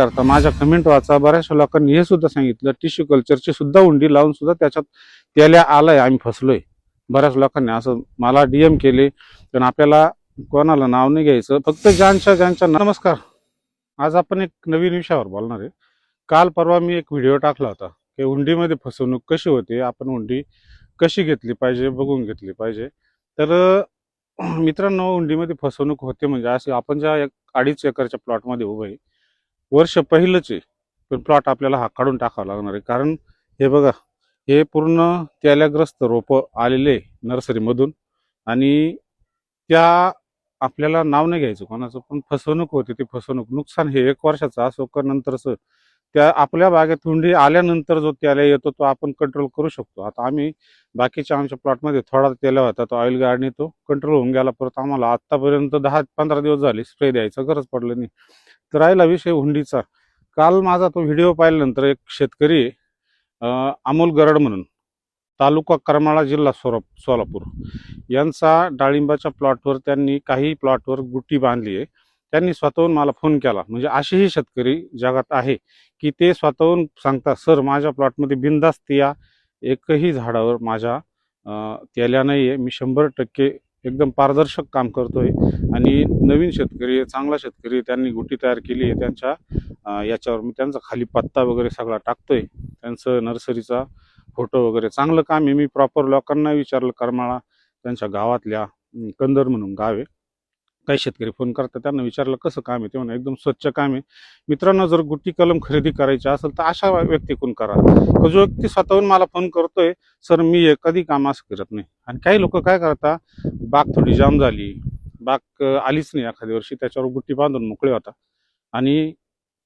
करता माझ्या कमेंट वाचा, बऱ्याचशा लोकांनी हे सुद्धा सांगितलं टिश्यू कल्चरची सुद्धा उंडी लावून सुद्धा त्याच्यात त्याला आलाय, आम्ही फसलोय. बऱ्याच लोकांनी असं मला डीएम केले, पण आपल्याला कोणाला नाव नाही घ्यायचं, फक्त ज्यांच्या नमस्कार. आज आपण एक नवीन विषयावर बोलणार आहे. काल परवा मी एक व्हिडिओ टाकला होता की हुंडीमध्ये फसवणूक कशी होते, आपण हुंडी कशी घेतली पाहिजे, बघून घेतली पाहिजे. तर मित्रांनो, हुंडीमध्ये फसवणूक होते म्हणजे असे, आपण ज्या 2.5 एकरच्या प्लॉटमध्ये उभं आहे, वर्ष पहिलंच आहे, पण प्लॉट आपल्याला हा काढून टाकावा लागणार आहे. कारण हे बघा, हे पूर्ण त्याल्याग्रस्त रोपं आलेले नर्सरीमधून, आणि त्या आपल्याला नाव नाही घ्यायचं कोणाचं, पण फसवणूक होते. ती फसवणूक, नुकसान हे 1 वर्षाचं असो का नंतरचं, त्या आपल्या बागेत हुंडी आल्यानंतर जो त्याला येतो तो आपण कंट्रोल करू शकतो. आता आम्ही बाकीच्या आमच्या प्लॉटमध्ये थोडा त्याला होता, तो ऑइल गार्डने तो कंट्रोल होऊन गेला. परत आम्हाला आत्तापर्यंत 10-15 दिवस झाले स्प्रे द्यायचं गरज पडलं नाही. तर राहिला विषय हुंडीचा. काल माझा तो व्हिडिओ पाहिल्यानंतर एक शेतकरी अमोल गरड म्हणून, तालुका करमाळा, जिल्हा सोलापूर, यांचा डाळिंबाच्या प्लॉटवर त्यांनी काही प्लॉटवर गुटी बांधली आहे. त्यांनी स्वतःहून मला फोन केला. म्हणजे असेही शेतकरी जगात आहे की ते स्वतःहून सांगतात, सर माझ्या प्लॉटमध्ये बिनधास्त या, एकही झाडावर माझ्या तेल्या नाही आहे, मी 100% एकदम पारदर्शक काम करतोय. आणि नवीन शेतकरी, चांगला शेतकरी, त्यांनी गुटी तयार केली आहे. त्यांच्या याच्यावर मी त्यांचा खाली पत्ता वगैरे सगळा टाकतोय, त्यांचं नर्सरीचा फोटो वगैरे, चांगलं काम आहे. मी प्रॉपर लोकांना विचारलं, करमाळा त्यांच्या गावातल्या, कंदर म्हणून गाव आहे, काही शेतकरी फोन करतात, त्यांना विचारलं कसं काम आहे, ते म्हणा एकदम स्वच्छ काम आहे. मित्रांनो, जर गुटी कलम खरेदी करायची असेल तर अशा व्यक्तीकडून करा. जो व्यक्ती स्वतःहून मला फोन करतोय, सर मी कधी काम असं करत नाही. आणि काही लोक काय करतात, बाग थोडी जाम झाली, बाग आलीच नाही एखाद्या वर्षी, त्याच्यावर गुटी बांधून मोकळे होता, आणि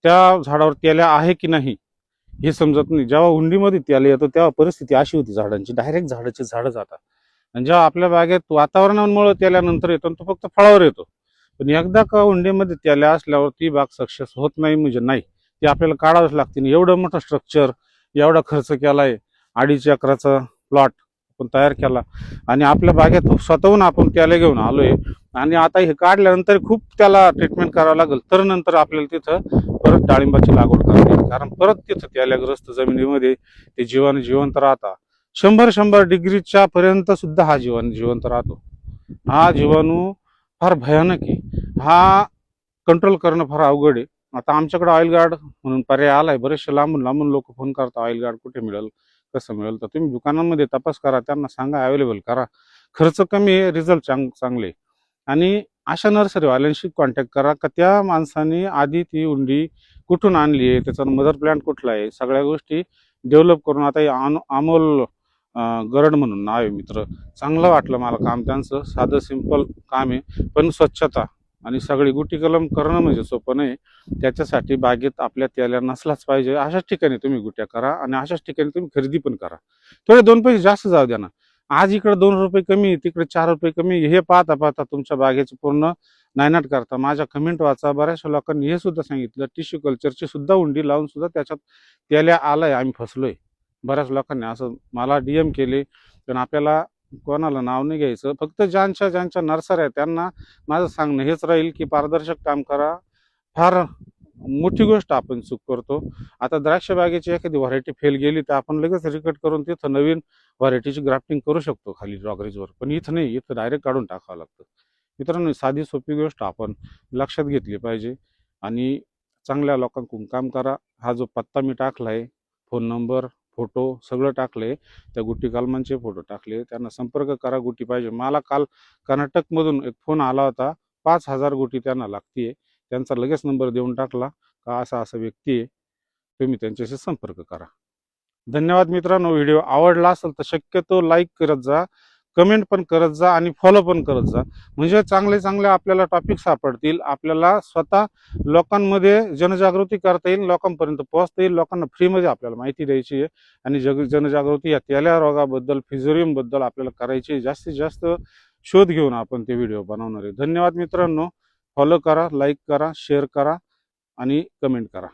त्या झाडावर तेल्या आहे की नाही हे समजत नाही. जेव्हा हुंडीमध्ये तेल येतो तेव्हा परिस्थिती अशी होती झाडांची, डायरेक्ट झाडाची झाडं जातात. आणि जेव्हा आपल्या बागेत वातावरणामुळे त्याल्यानंतर येतो तो फक्त फळावर येतो. पण एकदा का हुंडीमध्ये त्याल्या असल्यावर ती बाग सक्सेस होत नाही म्हणजे नाही, ती आपल्याला काढावंच लागते. एवढं मोठं स्ट्रक्चर, एवढा खर्च केलाय, 2.5 एकराचा प्लॉट आपण तयार केला, आणि आपल्या बागेत स्वतःहून आपण त्याला घेऊन आलोय, आणि आता हे काढल्यानंतर खूप त्याला ट्रीटमेंट करावं लागेल, तर नंतर आपल्याला तिथं परत डाळिंबाची लागवड करता येईल. कारण परत तिथं त्याल्याग्रस्त जमिनीमध्ये ते जीवाणू जिवंत राहतात. 100 डिग्रीच्या पर्यंत सुद्धा हा जीवाणू जिवंत राहतो. हा जीवाणू फार भयानक आहे. हा कंट्रोल करणं फार अवघड आहे. आता आमच्याकडे ऑइल गार्ड म्हणून पर्याय आलाय. बरेचसे लांबून लोक फोन करतात, ऑइल गार्ड कुठे मिळेल, कसं मिळेल. तर तुम्ही दुकानांमध्ये तपास करा, त्यांना सांगा अवेलेबल करा. खर्च कमी आहे, रिझल्ट चांगले. आणि अशा नर्सरीवाल्यांशी कॉन्टॅक्ट करा का त्या माणसाने आधी ती उंडी कुठून आणली आहे, त्याचा मदर प्लांट कुठला आहे, सगळ्या गोष्टी डेव्हलप करून. आता अमोल गरड म्हणून नाव आहे मित्र, चांगलं वाटलं मला काम त्यांचं. साधं सिंपल काम आहे, पण स्वच्छता आणि सगळी गुटी कलम करणं म्हणजे सोपं नाही. त्याच्यासाठी बागेत आपल्या त्याला नसलाच पाहिजे. अशाच ठिकाणी तुम्ही गुट्या करा, आणि अशाच ठिकाणी तुम्ही खरेदी पण करा. थोडे 2 पैसे जास्त जाऊ द्या ना. आज इकडे 2 रुपये कमी, तिकडे 4 रुपये कमी, हे पाहता तुमच्या बागेचं पूर्ण नायनाट करता. माझ्या कमेंट वाचा, बऱ्याचशा लोकांनी हे सुद्धा सांगितलं टिश्यू कल्चरची सुद्धा उंडी लावून सुद्धा त्याच्यात त्याला आलाय, आम्ही फसलोय. बऱ्याच लोकांनी असं मला डीएम केले, पण आपल्याला कोणाला नाव नाही घ्यायचं. फक्त ज्यांच्या नर्सरी आहे त्यांना माझं सांगणं हेच राहील की पारदर्शक काम करा. फार मोठी गोष्ट आपण चूक करतो. आता द्राक्ष बागेची एखादी व्हरायटी फेल गेली तर आपण लगेच रिकट करून तिथं नवीन व्हरायटीची ग्राफ्टिंग करू शकतो खाली रॉगरेजवर, पण इथं नाही, इथं डायरेक्ट काढून टाकावं लागतं. मित्रांनो, साधी सोपी गोष्ट आपण लक्षात घेतली पाहिजे, आणि चांगल्या लोकांकडून काम करा. हा जो पत्ता मी टाकलाय, फोन नंबर, फोटो सगळं टाकले, त्या गुटी कलमांचे फोटो टाकले, त्यांना संपर्क करा. गुटी पाहिजे. मला काल कर्नाटकमधून एक फोन आला होता, 5,000 गुटी त्यांना लागतीये. त्यांचा लगेच नंबर देऊन टाकला का असा व्यक्ती आहे, तुम्ही त्यांच्याशी संपर्क करा. धन्यवाद मित्रांनो. व्हिडिओ आवडला असेल तर शक्यतो लाईक करत जा, कमेंट पण करत जा, आणि फॉलो पण करत जा. म्हणजे चांगले आपल्याला टॉपिक सापडतील. आपल्याला स्वतः लोकांमध्ये जनजागृती करता येईल, लोकांपर्यंत पोहोचता येईल. लोकांना फ्रीमध्ये आपल्याला माहिती द्यायची आहे, आणि जनजागृती या तेल्या रोगाबद्दल, फिजोरियम बद्दल आपल्याला करायची. जास्तीत जास्त शोध घेऊन आपण ते व्हिडिओ बनवणार आहे. धन्यवाद मित्रांनो. फॉलो करा, लाईक करा, शेअर करा, आणि कमेंट करा.